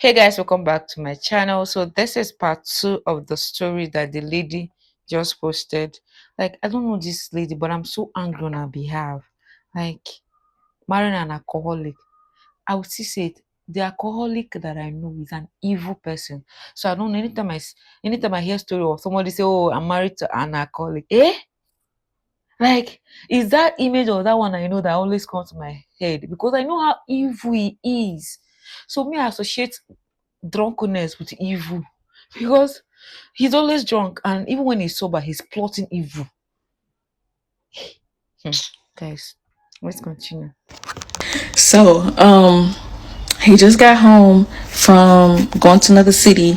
Hey guys, welcome back to my channel. So this is part 2 of the story that the lady just posted. Like, I don't know this lady, but I'm so angry on her behalf. Like, marrying an alcoholic. I would still say it. The alcoholic that I know is an evil person. So I don't know, anytime I hear story or somebody say, "Oh, I'm married to an alcoholic." Like, is that image or that one I know that always comes to my head because I know how evil he is. So me, I associate drunkenness with evil because he's always drunk, and even when he's sober he's plotting evil. Hmm. Guys, let's continue. So, he just got home from going to another city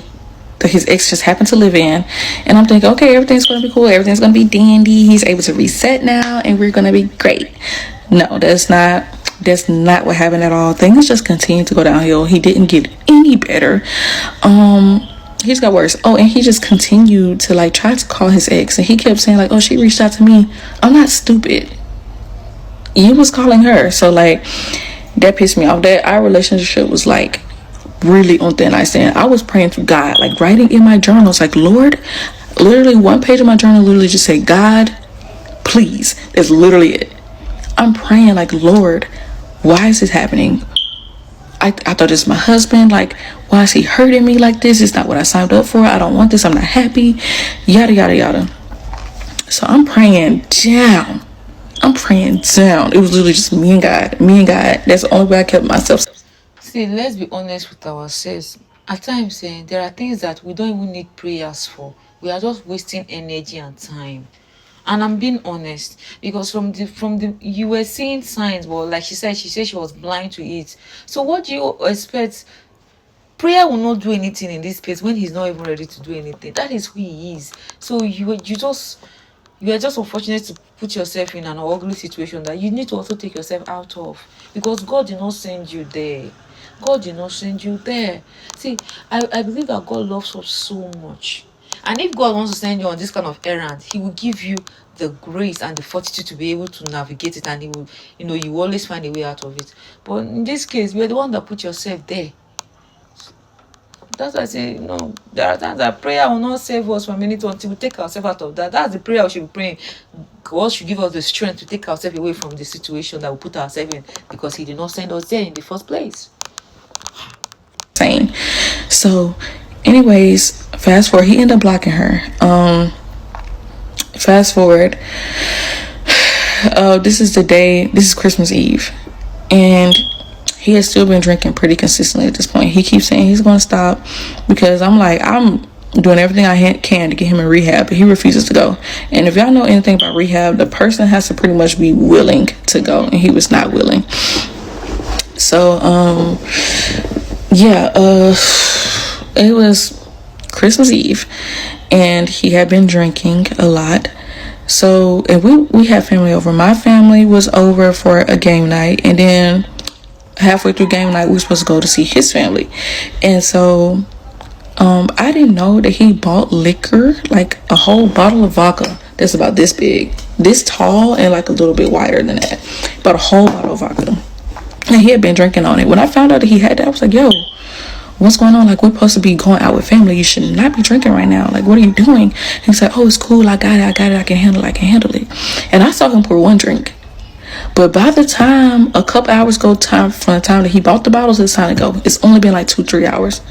that his ex just happened to live in. And I'm thinking, okay, everything's gonna be cool, everything's gonna be dandy. He's able to reset now and we're gonna be great. No, that's not what happened at all. Things just continued to go downhill. He didn't get any better. He's got worse. Oh, and he just continued to like try to call his ex, and he kept saying like, oh, she reached out to me. I'm not stupid. You was calling her. So like that pissed me off. That our relationship was like really on thin ice. And I was praying to God, like writing in my journals, like, Lord, literally one page of my journal literally just said, God, please. That's literally it. I'm praying like, Lord, why is this happening? I thought this was my husband. Like, why is he hurting me like this? It's not what I signed up for. I don't want this. I'm not happy. Yada, yada, yada. So I'm praying down. I'm praying down. It was literally just me and God. Me and God. That's the only way I kept myself. See, let's be honest with ourselves. At times, there are things that we don't even need prayers for. We are just wasting energy and time. And I'm being honest because from the you were seeing signs, but like she said she was blind to it. So what do you expect? Prayer will not do anything in this space when he's not even ready to do anything. That is who he is. So you are just unfortunate to put yourself in an ugly situation that you need to also take yourself out of, because God did not send you there. God did not send you there. See, I believe that God loves us so much. And if God wants to send you on this kind of errand, He will give you the grace and the fortitude to be able to navigate it, and He will, you will always find a way out of it. But in this case, you're the one that put yourself there. That's why I say, there are times that prayer will not save us from anything until we take ourselves out of that. That's the prayer we should be praying. God should give us the strength to take ourselves away from the situation that we put ourselves in, because He did not send us there in the first place. Saying. So, anyways, fast forward. He ended up blocking her. Fast forward. This is the day. This is Christmas Eve, and he has still been drinking pretty consistently at this point. He keeps saying he's going to stop because I'm doing everything I can to get him in rehab, but he refuses to go. And if y'all know anything about rehab, the person has to pretty much be willing to go, and he was not willing. So, it was Christmas Eve, and he had been drinking a lot. So, and we had family over. My family was over for a game night, and then halfway through game night, we were supposed to go to see his family. And so, I didn't know that he bought liquor, like a whole bottle of vodka that's about this big, this tall, and like a little bit wider than that. But a whole bottle of vodka. And he had been drinking on it. When I found out that he had that, I was like, yo, what's going on? Like, we're supposed to be going out with family. You should not be drinking right now. Like, what are you doing? And he's like, oh, it's cool. I got it. I can handle it. And I saw him pour one drink. But by the time a couple hours go from the time that he bought the bottles, it's time to go. It's only been like 2-3 hours.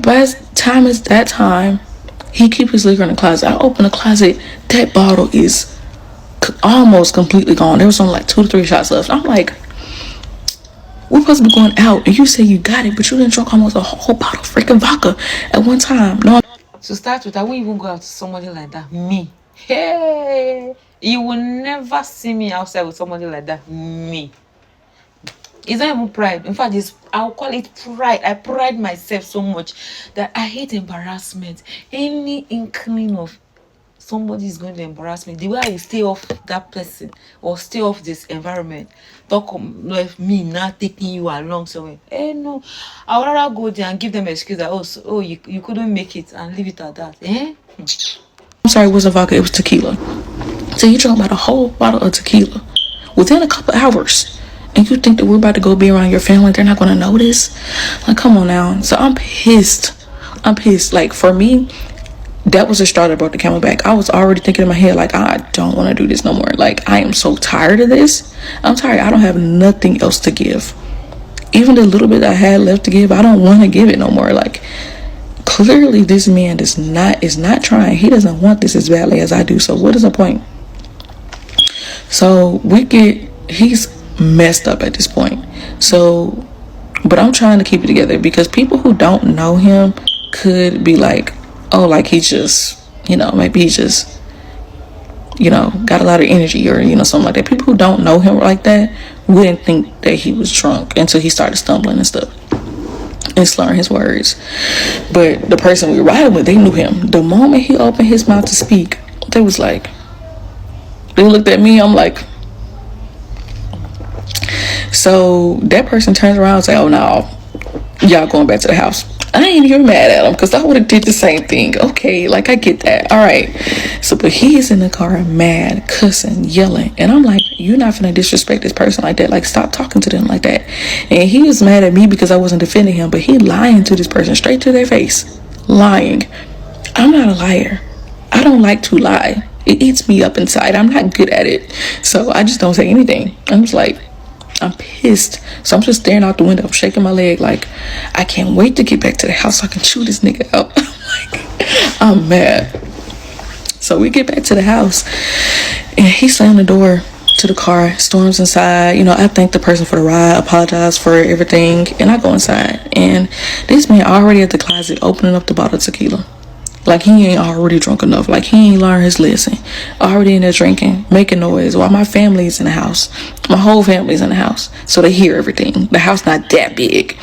By the time it's that time, he keep his liquor in the closet. I open the closet. That bottle is almost completely gone. There was only like 2 to 3 shots left. I'm like, we're supposed to be going out, and you say you got it, but you didn't drink almost a whole bottle of freaking vodka at one time. No. To start with, I won't even go out to somebody like that. Me. Hey, you will never see me outside with somebody like that. Me. It's not even pride. In fact, I'll call it pride. I pride myself so much that I hate embarrassment. Any inkling of somebody is going to embarrass me, the way I will stay off that person or stay off this environment, talk like me not taking you along somewhere. No, I'd rather go there and give them an excuse that you couldn't make it, and leave it at that. I'm sorry, it wasn't vodka, it was tequila. So he drank about a whole bottle of tequila within a couple hours. And you think that we're about to go be around your family, they're not going to notice? Like, come on now. So I'm pissed. Like, for me, that was the straw that brought the camel back. I was already thinking in my head, like, I don't want to do this no more. Like, I am so tired of this. I'm tired. I don't have nothing else to give. Even the little bit I had left to give, I don't want to give it no more. Like, clearly this man is not trying. He doesn't want this as badly as I do. So what is the point? So he's messed up at this point. So, but I'm trying to keep it together, because people who don't know him could be like, oh, like he just, maybe he just, got a lot of energy, or, something like that. People who don't know him like that wouldn't think that he was drunk until he started stumbling and stuff and slurring his words. But the person we were riding with, they knew him. The moment he opened his mouth to speak, they looked at me. I'm like, so that person turns around and say, oh no, y'all going back to the house. I ain't even mad at him, because I would have did the same thing. Okay, like, I get that. All right. So, but he's in the car mad, cussing, yelling. And I'm like, you're not finna disrespect this person like that. Like, stop talking to them like that. And he was mad at me because I wasn't defending him, but he lying to this person straight to their face. Lying. I'm not a liar. I don't like to lie. It eats me up inside. I'm not good at it. So I just don't say anything. I'm just like, I'm pissed. So I'm just staring out the window, shaking my leg like, I can't wait to get back to the house so I can chew this nigga out. I'm mad. So we get back to the house, and he slammed the door to the car, storms inside. I thank the person for the ride, apologize for everything, and I go inside. And this man already at the closet opening up the bottle of tequila. Like, he ain't already drunk enough. Like, he ain't learned his lesson. Already in there drinking, making noise while my family's in the house. My whole family's in the house, so they hear everything. The house not that big.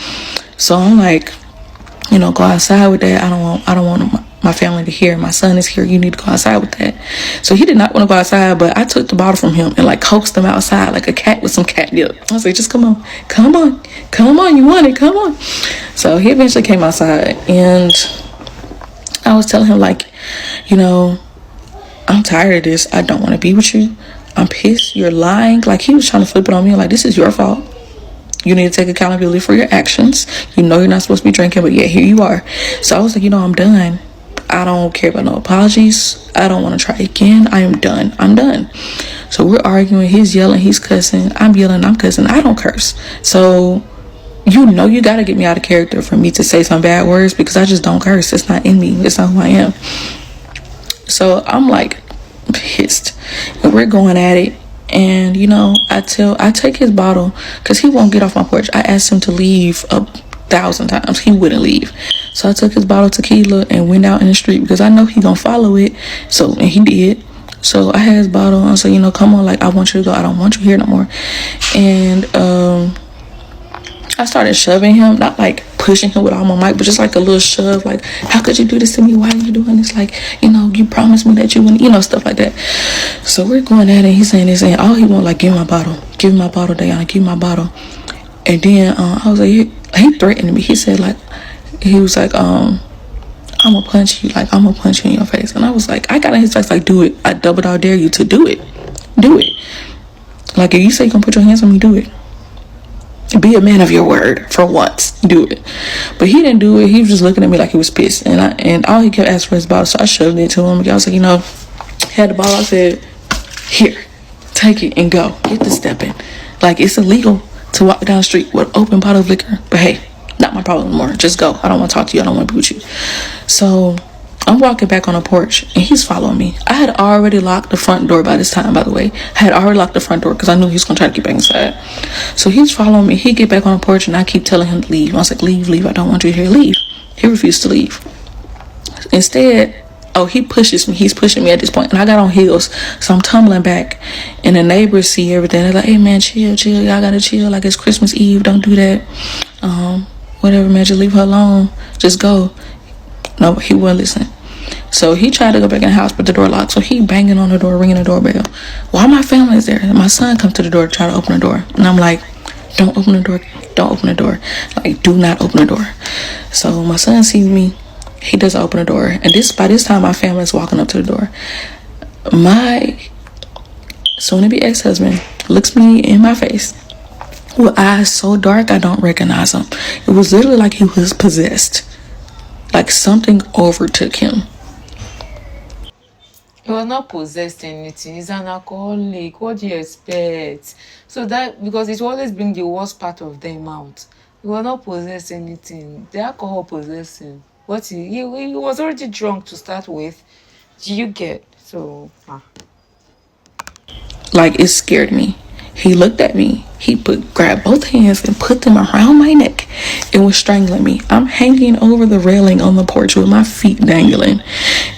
So I'm like, go outside with that. I don't want my family to hear. My son is here. You need to go outside with that. So he did not want to go outside, but I took the bottle from him and like coaxed him outside like a cat with some catnip. I was like, just come on. You want it? Come on. So he eventually came outside, and I was telling him, like, I'm tired of this. I don't want to be with you. I'm pissed. You're lying. Like, he was trying to flip it on me. Like, this is your fault. You need to take accountability for your actions. You're not supposed to be drinking, but yet here you are. So I was like, I'm done. I don't care about no apologies. I don't want to try again. I am done. I'm done. So we're arguing. He's yelling. He's cussing. I'm yelling. I'm cussing. I don't curse. So you got to get me out of character for me to say some bad words, because I just don't curse. It's not in me. It's not who I am. So I'm like pissed, and we're going at it. And I take his bottle, because he won't get off my porch. I asked him to leave 1,000 times. He wouldn't leave. So I took his bottle of tequila and went out in the street, because I know he gonna follow it. And he did. So I had his bottle. I said, come on, like, I want you to go. I don't want you here no more. And I started shoving him, not like pushing him with all my might, but just like a little shove, like, how could you do this to me? Why are you doing this? Like, you promised me that you wouldn't, stuff like that. So we're going at it. He's saying this, and all he want, like, give me my bottle, Diana, give me my bottle. And then I was like, he threatened me. He said, like, he was like, I'm gonna punch you, like, I'm gonna punch you in your face. And I was like, I got in his face, like, do it. I double dare you to do it. Like, if you say you're gonna put your hands on me, do it. Be a man of your word for once. Do it. But he didn't do it. He was just looking at me like he was pissed. And all he kept asking for his bottle. So I shoved it to him. I was like, had the bottle. I said, here, take it and go. Get the stepping. Like, it's illegal to walk down the street with an open bottle of liquor. But hey, not my problem anymore. Just go. I don't want to talk to you. I don't want to be with you. So I'm walking back on the porch, and he's following me. I had already locked the front door by this time, by the way. I had already locked the front door because I knew he was going to try to get back inside. So he's following me. He get back on the porch, and I keep telling him to leave. I was like, leave. I don't want you here. Leave. He refused to leave. Instead, he pushes me. He's pushing me at this point, and I got on heels, so I'm tumbling back, and the neighbors see everything. They're like, hey, man, chill. Y'all got to chill. Like, it's Christmas Eve. Don't do that. Whatever, man. Just leave her alone. Just go. No, he wouldn't listen. So he tried to go back in the house, but the door locked. So he banging on the door, ringing the doorbell. While my family is there, my son comes to the door to try to open the door. And I'm like, don't open the door. Don't open the door. Like, do not open the door. So my son sees me. He doesn't open the door. And by this time, my family is walking up to the door. My soon-to-be ex-husband looks me in my face with eyes so dark I don't recognize him. It was literally like he was possessed. Like something overtook him. He was not possessed anything. He's an alcoholic. What do you expect? So that because it will always bring the worst part of them out. He was not possessed anything. The alcohol possessed him. What he was already drunk to start with. Do you get? So Like it scared me. He looked at me. He grabbed both hands and put them around my neck and was strangling me. I'm hanging over the railing on the porch with my feet dangling.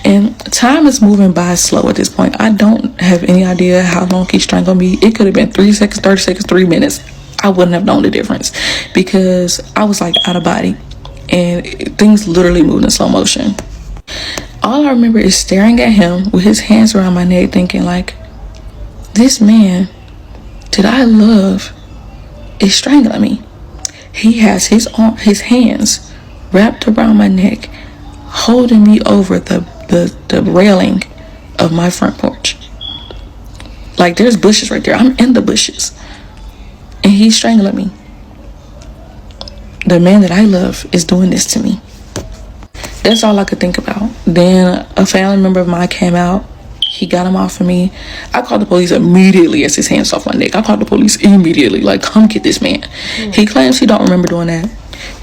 And time is moving by slow at this point. I don't have any idea how long he strangled me. It could have been 3 seconds, 30 seconds, 3 minutes. I wouldn't have known the difference because I was like out of body and things literally moved in slow motion. All I remember is staring at him with his hands around my neck, thinking like, this man that I love is strangling me. He has his hands wrapped around my neck, holding me over the railing of my front porch. Like there's bushes right there. I'm in the bushes. And he's strangling me. The man that I love is doing this to me. That's all I could think about. Then a family member of mine came out. He got him off of me. I called the police immediately as his hands off my neck. I called the police immediately. Like, come get this man. He claims he don't remember doing that.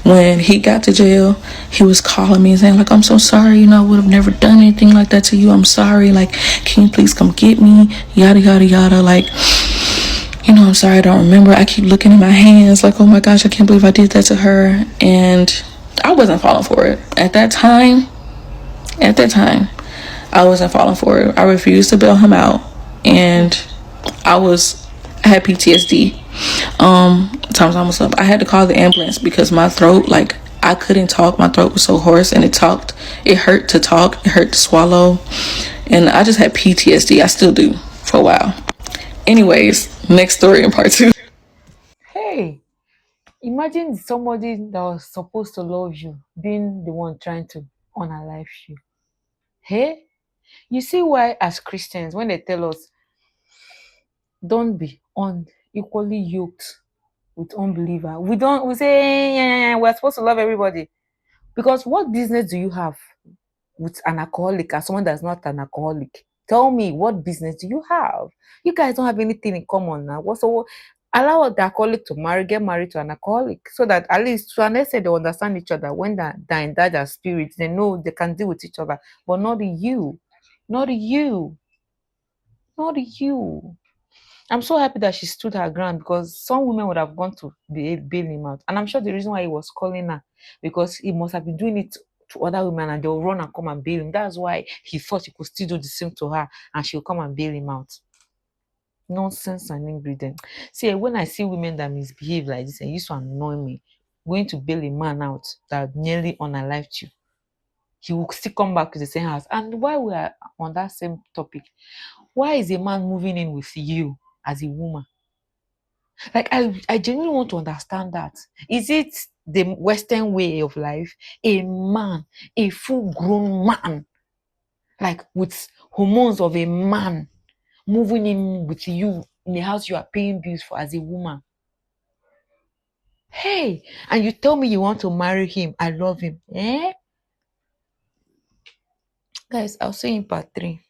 When he got to jail, he was calling me and saying, like, I'm so sorry, I would have never done anything like that to you. I'm sorry. Like, can you please come get me? Yada, yada, yada. Like, I'm sorry, I don't remember. I keep looking at my hands like, oh my gosh, I can't believe I did that to her. And I wasn't falling for it. At that time, I wasn't falling for it. I refused to bail him out. And I had PTSD. Time's almost up. I had to call the ambulance because my throat, like, I couldn't talk. My throat was so hoarse and it hurt to talk. It hurt to swallow. And I just had PTSD. I still do for a while. Anyways, next story in part two. hey, imagine somebody that was supposed to love you being the one trying to unalive you. Hey, you see why as Christians when they tell us don't be unequally yoked with unbeliever, we say yeah, yeah, yeah, we're supposed to love everybody. Because what business do you have with an alcoholic and someone that's not an alcoholic? Tell me, what business do you have? You guys don't have anything in common now. So allow the alcoholic to get married to an alcoholic, so that at least to an extent they understand each other. When they're in that their spirit, they know they can deal with each other. But not you, not you, not you. I'm so happy that she stood her ground, because some women would have gone to bail him out. And I'm sure the reason why he was calling her, because he must have been doing it to other women and they'll run and come and bail him. That's why he thought he could still do the same to her and she'll come and bail him out. Nonsense and ingredient. See, when I see women that misbehave like this, it used to annoy me. Going to bail a man out that nearly unalived you, he will still come back to the same house. And while we are on that same topic, why is a man moving in with you as a woman? Like I genuinely want to understand that. Is it the Western way of life? A man, a full-grown man, like with hormones of a man, moving in with you in the house you are paying bills for as a woman. Hey, and you tell me you want to marry him. I love him. Eh? Guys, I'll see you in part 3.